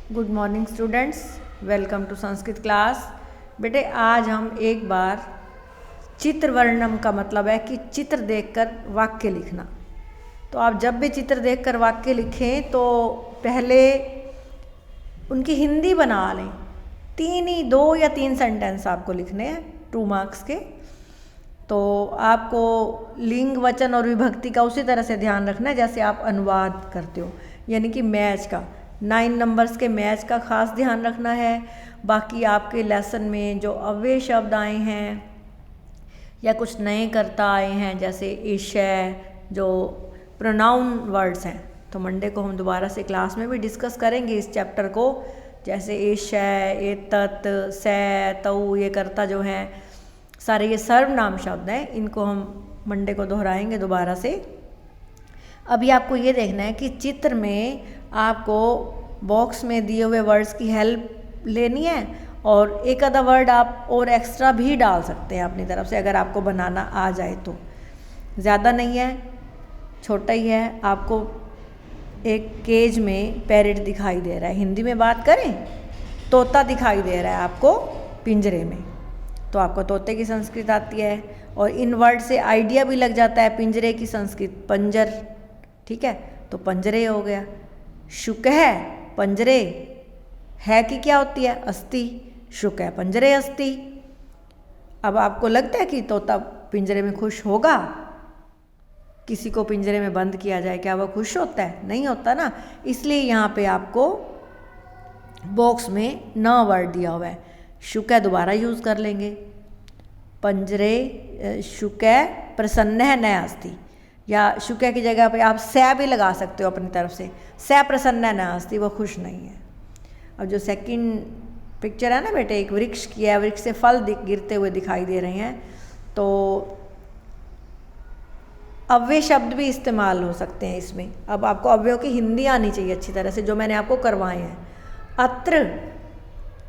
Good morning students, welcome to Sanskrit class. बेटे आज हम एक बार चित्र वर्णम का मतलब है कि चित्र देखकर वाक्य लिखना। तो आप जब भी चित्र देखकर वाक्य लिखें तो पहले उनकी हिंदी बना लें। 2 या 3 सेंटेंस आपको लिखने हैं 2 मार्क्स के। तो आपको लिंग, वचन और विभक्ति का उसी तरह से ध्यान रखना है जैसे आप अनुवाद करते हो, यानी कि मैच का 9 नंबर्स के मैच का खास ध्यान रखना है। बाकी आपके लेसन में जो अव्यय शब्द आए हैं या कुछ नए कर्ता आए हैं जैसे ईशय, जो प्रोनाउन वर्ड्स हैं, तो मंडे को हम दोबारा से क्लास में भी डिस्कस करेंगे इस चैप्टर को। जैसे ईशय, एतत्, सै, तऊ, ये कर्ता जो हैं सारे ये सर्वनाम शब्द हैं, इनको हम मंडे को दोहराएंगे दोबारा से। अभी आपको ये देखना है कि चित्र में आपको बॉक्स में दिए हुए वर्ड्स की हेल्प लेनी है और एक आधा वर्ड आप और एक्स्ट्रा भी डाल सकते हैं अपनी तरफ से अगर आपको बनाना आ जाए तो। ज़्यादा नहीं है, छोटा ही है। आपको एक केज में पैरेट दिखाई दे रहा है, हिंदी में बात करें तोता दिखाई दे रहा है आपको पिंजरे में, तो आपको तोते की संस्कृत आती है और इन वर्ड से आइडिया भी लग जाता है पिंजरे की संस्कृत पंजर। ठीक है, तो पंजरे हो गया। शुक है पंजरे, है कि क्या होती है अस्थि, शुक है पंजरे अस्थि। अब आपको लगता है कि तोता पिंजरे में खुश होगा? किसी को पिंजरे में बंद किया जाए क्या वह खुश होता है? नहीं होता ना। इसलिए यहाँ पे आपको बॉक्स में न वर्ड दिया हुआ है। शुक है दोबारा यूज़ कर लेंगे, पंजरे शुक है प्रसन्न है न अस्ति, या शुक है की जगह पे आप सै भी लगा सकते हो अपनी तरफ से, सै प्रसन्न है न अस्ति, वो खुश नहीं है। अब जो सेकंड पिक्चर है ना बेटे, एक वृक्ष की है, वृक्ष से फल गिरते हुए दिखाई दे रहे हैं, तो अव्यय शब्द भी इस्तेमाल हो सकते हैं इसमें। अब आपको अव्ययों की हिंदी आनी चाहिए अच्छी तरह से, जो मैंने आपको करवाए हैं। अत्र,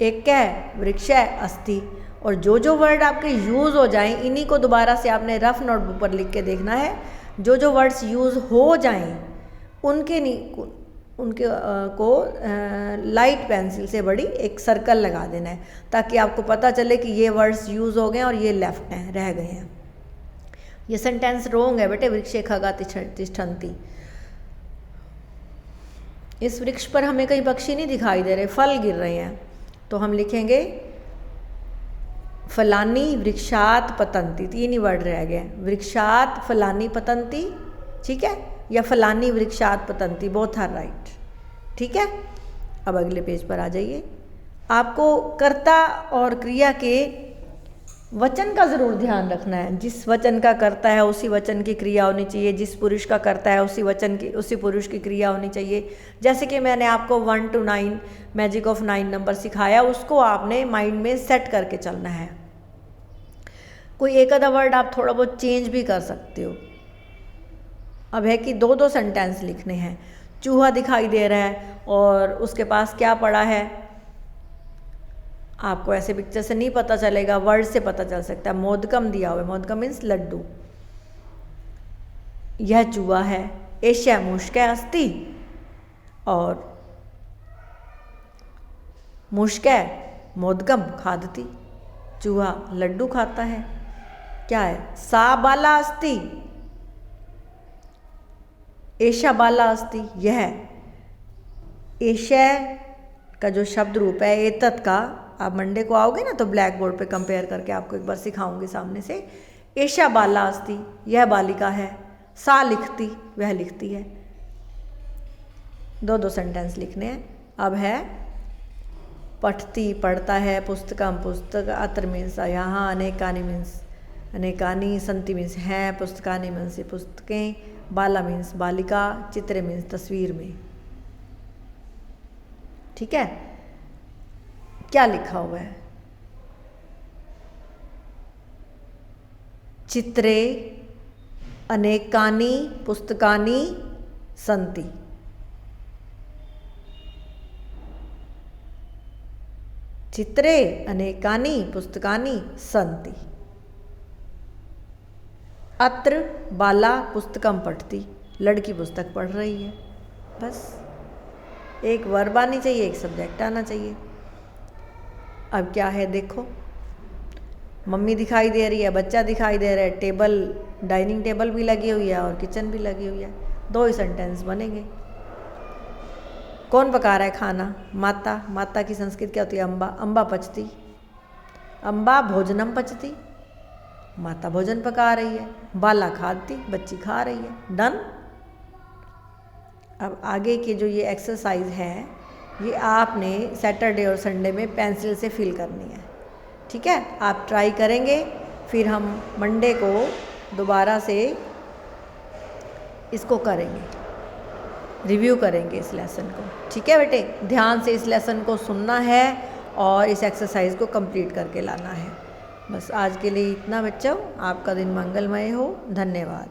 एक है, वृक्ष है, अस्थि, और जो वर्ड आपके यूज़ हो जाएं इन्हीं को दोबारा से आपने रफ नोटबुक पर लिख के देखना है। जो वर्ड्स यूज़ हो जाएं उनके को लाइट पेंसिल से बड़ी एक सर्कल लगा देना है, ताकि आपको पता चले कि ये वर्ड्स यूज़ हो गए और ये लेफ्ट हैं, रह गए हैं। ये सेंटेंस रोंग है बेटे, वृक्षे खगा तिष्ठन्ति। इस वृक्ष पर हमें कहीं पक्षी नहीं दिखाई दे रहे, फल गिर रहे हैं, तो हम लिखेंगे फलानी वृक्षात पतंती। 3 ही वर्ड रह गए, वृक्षात फलानी पतंती, ठीक है, या फलानी वृक्षात पतंती, बोथ आर राइट। ठीक है, अब अगले पेज पर आ जाइए। आपको कर्ता और क्रिया के वचन का ज़रूर ध्यान रखना है। जिस वचन का कर्ता है उसी वचन की क्रिया होनी चाहिए, जिस पुरुष का कर्ता है उसी पुरुष की क्रिया होनी चाहिए। जैसे कि मैंने आपको 1 to 9 मैजिक ऑफ 9 नंबर सिखाया, उसको आपने माइंड में सेट करके चलना है। कोई एक आधा वर्ड आप थोड़ा बहुत चेंज भी कर सकते हो। अब है कि 2 सेंटेंस लिखने हैं। चूहा दिखाई दे रहा है और उसके पास क्या पड़ा है, आपको ऐसे पिक्चर से नहीं पता चलेगा, वर्ड से पता चल सकता है। मोदकम दिया हुआ है, मोदकम मीन्स लड्डू। यह चूहा है, एष्या मुष्क अस्ति, और मुष्क मोदकम खादती, चूहा लड्डू खाता है। क्या है, सा बाला अस्ति, एषा बाला अस्ति, यह एषा का जो शब्द रूप है एतत् का, आप मंडे को आओगे ना तो ब्लैक बोर्ड पे कंपेयर करके आपको एक बार सिखाऊंगी सामने से। एषा बाला अस्ति, यह बालिका है। सा लिखती, वह लिखती है। 2 सेंटेंस लिखने हैं। अब है पठती, पढ़ता है, पुस्तकम पुस्तक, अत्र मीन्स यहाँ, अनेकानि मीन्स अनेकानि, संति मीन्स हैं, पुस्तकानि मीन्स पुस्तकें, बाला मीन्स बालिका, चित्र मीन्स तस्वीर में। ठीक है, क्या लिखा हुआ है, चित्रे अनेकानि पुस्तकानि सन्ति। चित्रे अनेकानि पुस्तकानि सन्ति। अत्र बाला पुस्तकम पठती, लड़की पुस्तक पढ़ रही है। बस एक वर्ब आनी चाहिए, एक सब्जेक्ट आना चाहिए। अब क्या है देखो, मम्मी दिखाई दे रही है, बच्चा दिखाई दे रहा है, टेबल, डाइनिंग टेबल भी लगी हुई है और किचन भी लगी हुई है। 2 ही सेंटेंस बनेंगे। कौन पका रहा है खाना? माता। माता की संस्कृत क्या होती है? अम्बा। अम्बा पचती, अम्बा भोजनम पचती, माता भोजन पका रही है। बाला खाती, बच्ची खा रही है। डन। अब आगे के जो ये एक्सरसाइज है ये आपने सैटरडे और संडे में पेंसिल से फिल करनी है, ठीक है? आप ट्राई करेंगे, फिर हम मंडे को दोबारा से इसको करेंगे, रिव्यू करेंगे इस लेसन को, ठीक है बेटे? ध्यान से इस लेसन को सुनना है और इस एक्सरसाइज को कंप्लीट करके लाना है। बस आज के लिए इतना बच्चों। आपका दिन मंगलमय हो। धन्यवाद।